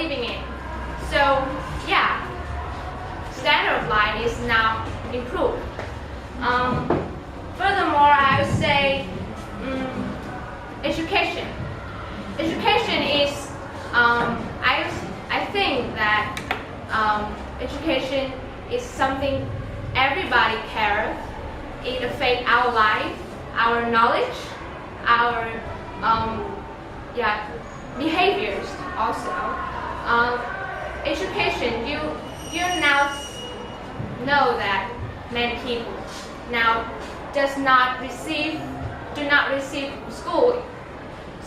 living in. So yeah, standard of life is now improved. Furthermore, I would say education. Education is, I think that education is something everybody cares. It affects our life, our knowledge, our behaviors also. Education, you now know that many people now do not receive school.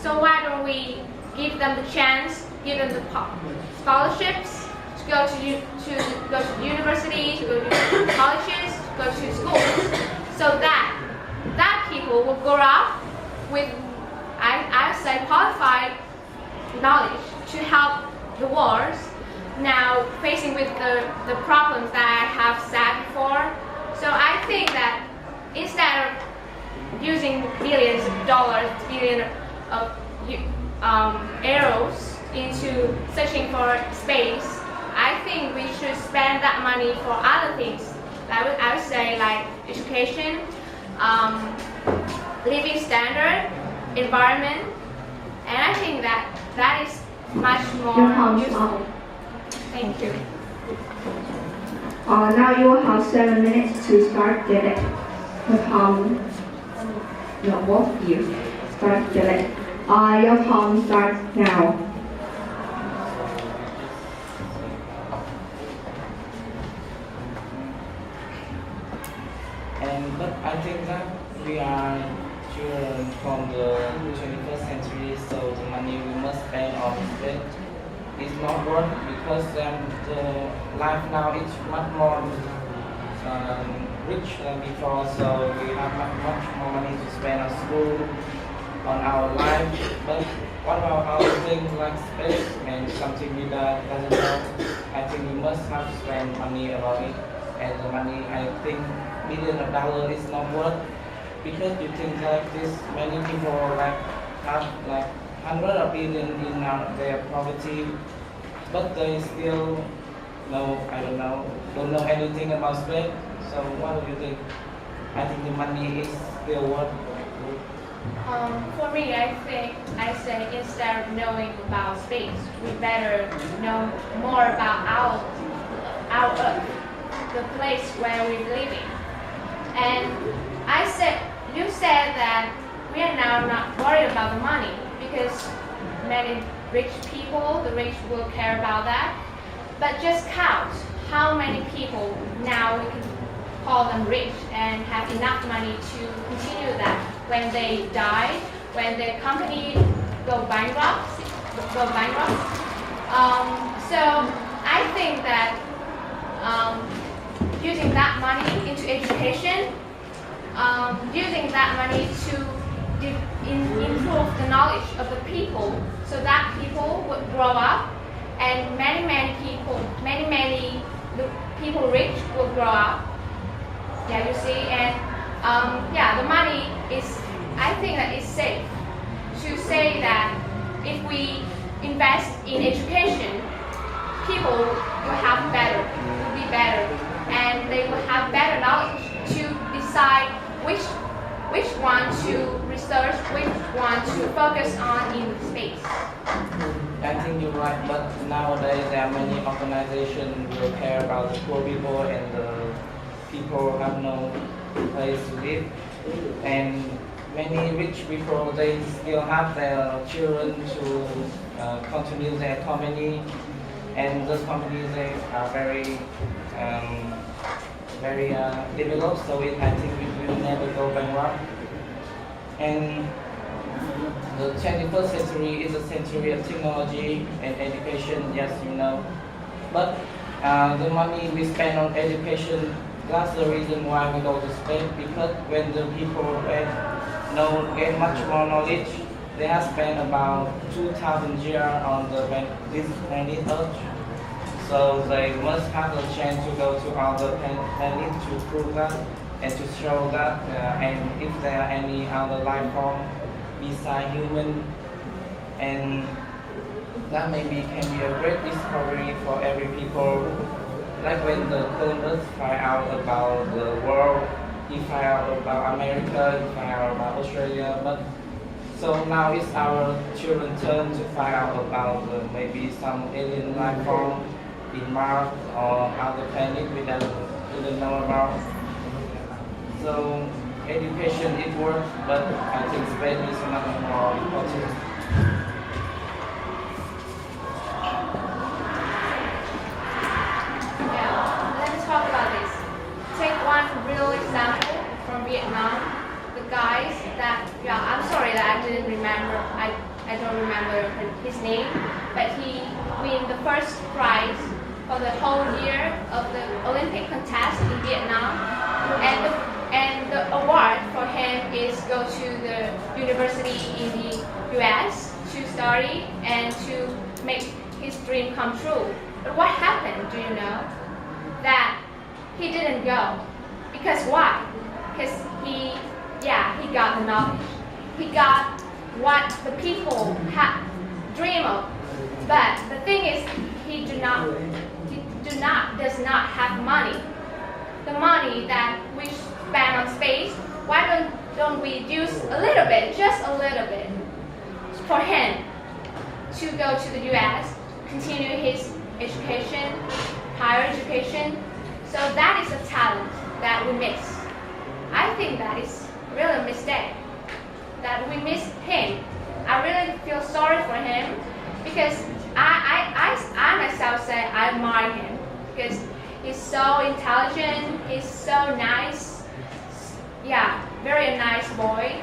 So why don't we give them the chance, give them the scholarships to go to university, to go to colleges, to go to schools, so that people will grow up with, I would say, qualified knowledge to help the world now facing with the problems that I have said before. So I think that instead of using billions of dollars, billions of euros into searching for space, I think we should spend that money for other things. I would say like education, living standard, environment, and I think that is much more useful. Thank you. Now you will have 7 minutes to start the poem. No, both of you start the your poem starts now. But I think that we are children from the 21st century, so the money we must spend on it is not worth, because the life now is much more rich than before, so we have much more money to spend on school, on our life. But what about our things like space and something we doesn't know? I think we must have to spend money about it, and the money, I think millions of dollars is not worth, because you think like this many people like have like hundreds of billions in their poverty, but they still don't know anything about space. So what do you think? I think the money is still worth. For me, I say instead of knowing about space, we better know more about our Earth, the place where we're living. And you said that we are now not worried about the money, because many rich people, the rich will care about that. But just count how many people now we can call them rich and have enough money to continue that when they die, when their company go bankrupt. So I think that using that money into education, using that money to improve the knowledge of the people, so that people would grow up, and many people rich will grow up. Yeah, you see, and the money is, I think that it's safe to say that if we invest in education, people will be better, and they will have better knowledge to decide which one to research, which one to focus on in space. I think you're right, but nowadays there are many organizations who care about the poor people, and the people have no place to live. And many rich people, they still have their children to continue their company, and those companies, they are very developed, so I think we will never go bankrupt. And the 21st century is a century of technology and education, yes, you know. But the money we spend on education, that's the reason why we go to space, because when the people get much more knowledge, they have spent about 2,000 years on this planet Earth. So they must have a chance to go to other planets to prove that and to show that, and if there are any other life form beside human. And that maybe can be a great discovery for every people. Like when the Columbus find out about the world, he find out about America, he find out about Australia. But so now it's our children's turn to find out about maybe some alien life form in Mars or other planet we didn't know about. So education it works, but I think space is much more important. Yeah, let's talk about this. Take one real example from Vietnam. The guys that, yeah, I'm sorry that I didn't remember, I don't remember his name, but he won the first prize for the whole year of the Olympic contest in Vietnam. And the award for him is go to the university in the US to study and to make his dream come true. But what happened, do you know? That he didn't go. Because why? Because he got the knowledge. He got what the people dream of. But the thing is, he does not have money. The money that we spend on space, why don't we use a little bit, just a little bit, for him to go to the US, continue his education, higher education. So that is a talent that we miss. I think that is really a mistake, that we miss him. I really feel sorry for him because I myself say I admire him because he's so intelligent, he's so nice, yeah, very nice boy.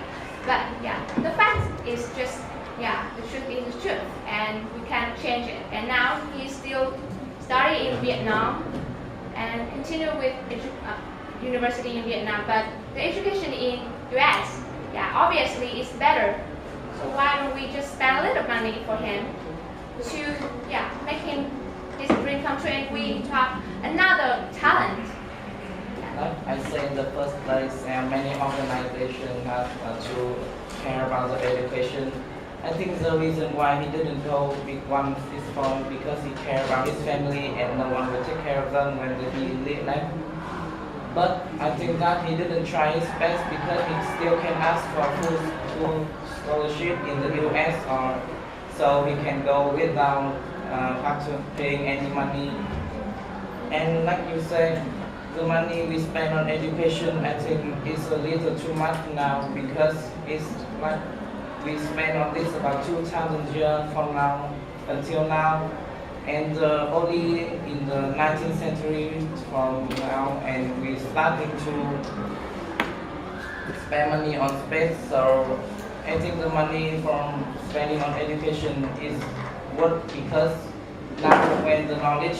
But yeah, the fact is just, yeah, the truth is the truth and we can't change it. And now he's still studying in Vietnam and continue with university in Vietnam, but the education in US, yeah, obviously is better. So why don't we just spend a little money for him to, yeah, make him his dream come true and we have another talent. Like I say in the first place, many organizations have to care about the education. I think the reason why he didn't go with one is because he cared about his family and no one will take care of them when he left. But I think that he didn't try his best because he still can ask for full scholarship in the US or so he can go without paying any money. And like you say, the money we spend on education I think is a little too much now because it's like we spend on this about 2,000 years from now until now. And only in the 19th century from now, and we starting to spend money on space. So I think the money from spending on education is worth because now when the knowledge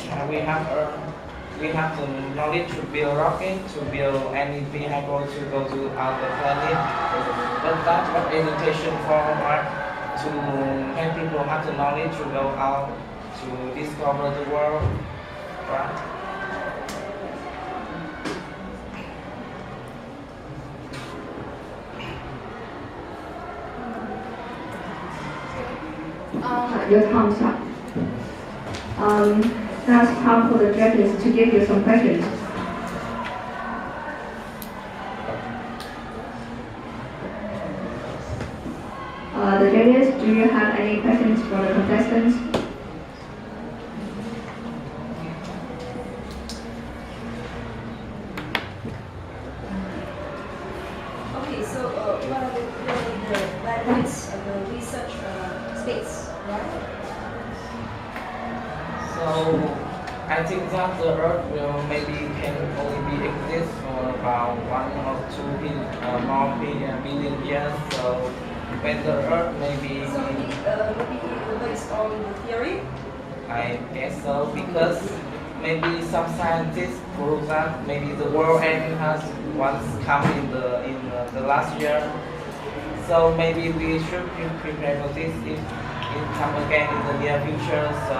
we have the knowledge to build rocket, to build any vehicle to go to other planet. But that's what education for, right? To help people have the knowledge to go out to discover the world, right? Your thumbs up. Now it's time for the judges to give you some questions. The judges, do you have any questions for the contestants? Okay, so what are the benefits of the research space, right? So I think that the Earth will maybe can only be exist for about 1 or 2 more billion years. So when the Earth maybe So maybe based on the theory? I guess so because maybe some scientists prove that maybe the world end has once come in the last year. So maybe we should be prepared for this if it come again in the near future. So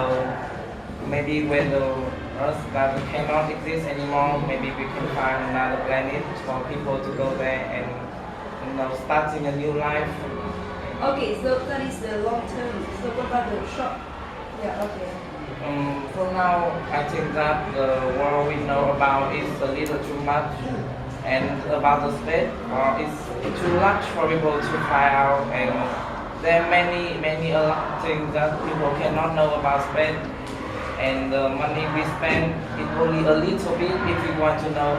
maybe when the Earth that cannot exist anymore, maybe we can find another planet for people to go there and starting a new life. Okay, so that is the long term. So what about the short Yeah, okay. For now, I think that the world we know about is a little too much, and about the space, it's too large for people to fly out, and there are many a lot things that people cannot know about space, and the money we spend is only a little bit if we want to know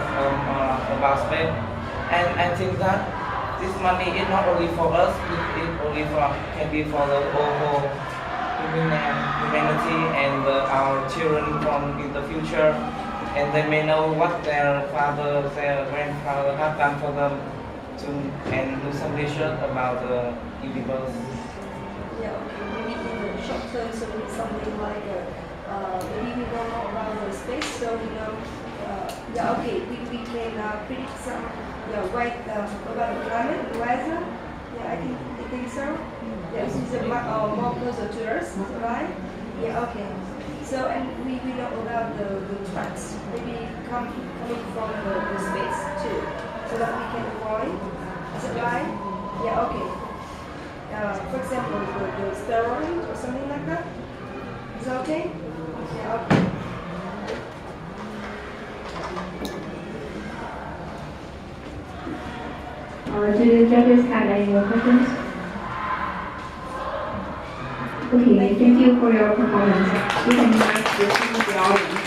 about space, and I think that this money is not only for us, it only can be for the whole humanity and our children from in the future, and they may know what their father, their grandfather have done for them to and do some research about the universe. Yeah, okay. Maybe in the short term, so maybe something like maybe we don't know about the space, so you know, yeah, okay, we can predict some, right about the climate, the weather. Yeah, I think so. Yeah, this is more closer to Earth, right? Yeah, okay. So and we know about the tracks, maybe coming from the space too, so that we can avoid. Is it right? Yeah, okay. For example, the steroid or something like that. Is that okay? Yeah, okay. Do the judges have any more questions? Okay, thank you for your performance. You can invite the audience.